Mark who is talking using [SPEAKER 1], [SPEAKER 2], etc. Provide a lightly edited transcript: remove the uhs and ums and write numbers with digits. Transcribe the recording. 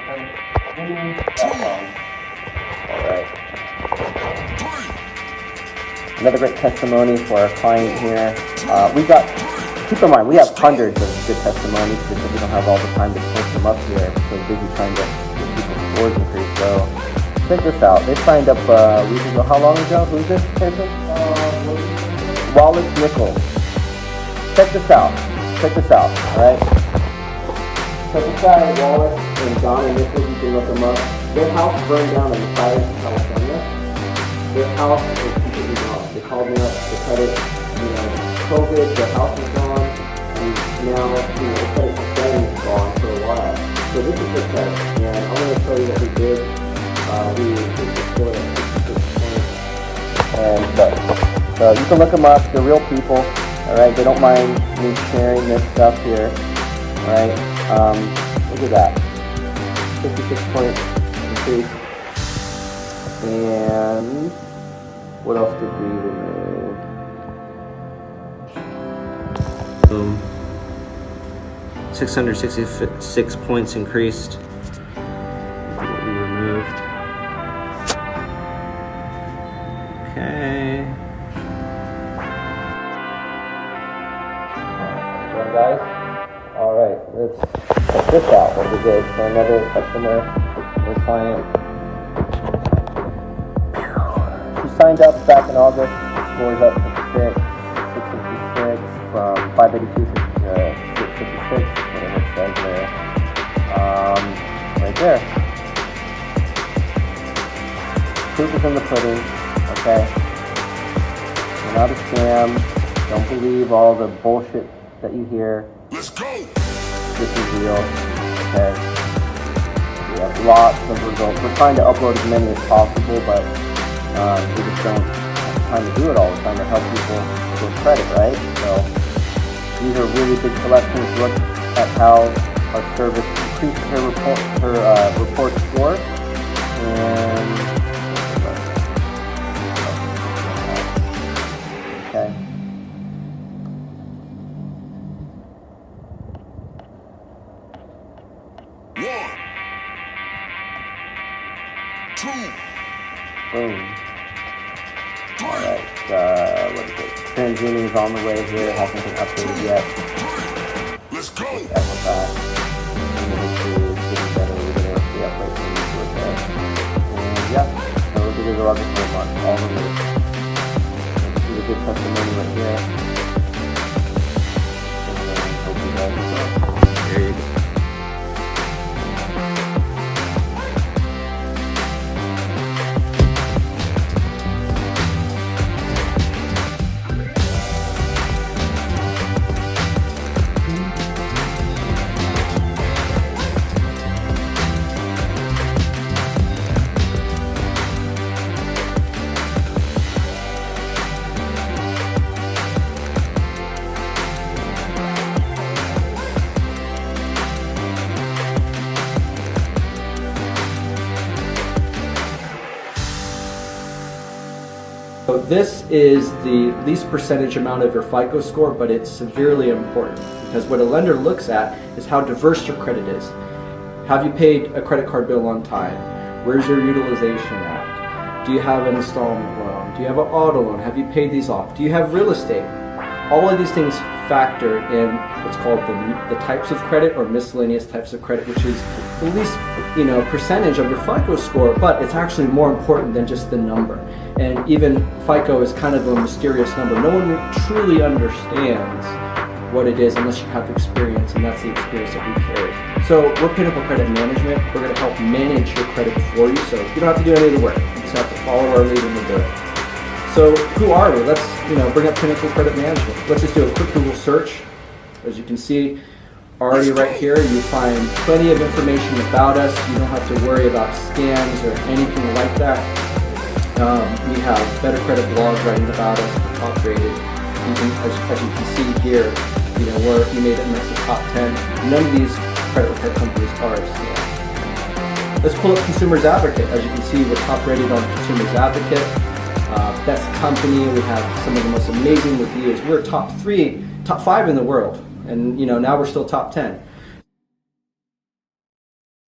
[SPEAKER 1] Alright. Another great testimony for our client here. Keep in mind, we have hundreds of good testimonies because we don't have all the time to post them up here. We're busy trying to get people's scores increased. So check this out. They signed up a week ago. How long ago? Who's this person? Wallace Nichols. Check this out. Alright? So this guy, Wallace and John and Nichols, you can look them up. Their house burned down in fires in California. Their house is completely gone. They called me up, the credit, COVID, their house is gone, and now, the credit sustain is gone for a while. So this is the credit, and I'm going to show you what we did. We increased the score at 66 points. And so you can look them up, they're real people, alright? They don't mind me sharing this stuff here, alright? Look at that. 56 points increase. And what else did we remove? Boom. 666 points increased. What we removed. Okay. Well, guys. All right. Let's check this out. What we did for another customer, or client. She signed up back in August. Scores up to 656 from 582 to 656. Whatever it says there. Right there. Proof is in the pudding. Okay. You're not a scam. Don't believe all the bullshit that you hear.
[SPEAKER 2] Let's go.
[SPEAKER 1] This is real. Okay. We have lots of results. We're trying to upload as many as possible, but we just don't have time to do it all. We're trying to help people get credit, right? So these are really big collections. Look at how our service increased her report score. And okay. Boom. Alright, what is it? TransUnion is on the way here, hasn't been updated yet.
[SPEAKER 2] Let's go!
[SPEAKER 1] Equifax. And the history is getting better, we're going to see updates when we do it there. And yeah, so those are the logos for a month, all of them. This is a good testimony right here. And then hope you guys enjoy. There you go.
[SPEAKER 3] So this is the least percentage amount of your FICO score, but it's severely important because what a lender looks at is how diverse your credit is. Have you paid a credit card bill on time? Where's your utilization at? Do you have an installment loan? Do you have an auto loan? Have you paid these off? Do you have real estate? All of these things factor in what's called the types of credit or miscellaneous types of credit, which is the least percentage of your FICO score, but it's actually more important than just the number. And even FICO is kind of a mysterious number. No one truly understands what it is unless you have experience, and that's the experience that we carry. So we're Pinnacle Credit Management. We're going to help manage your credit for you, so you don't have to do any of the work. You just have to follow our lead and we'll do it. So who are we? Let's bring up Pinnacle Credit Management. Let's just do a quick Google search. As you can see, already right here, you find plenty of information about us. You don't have to worry about scams or anything like that. We have better credit blogs writing about us, we're top rated. As you can see here, we made it in the top 10. None of these credit repair companies are a scam. Let's pull up Consumers Advocate. As you can see, we're top rated on Consumers Advocate. Best company, we have some of the most amazing reviews. We're top 5 in the world, and now we're still top 10.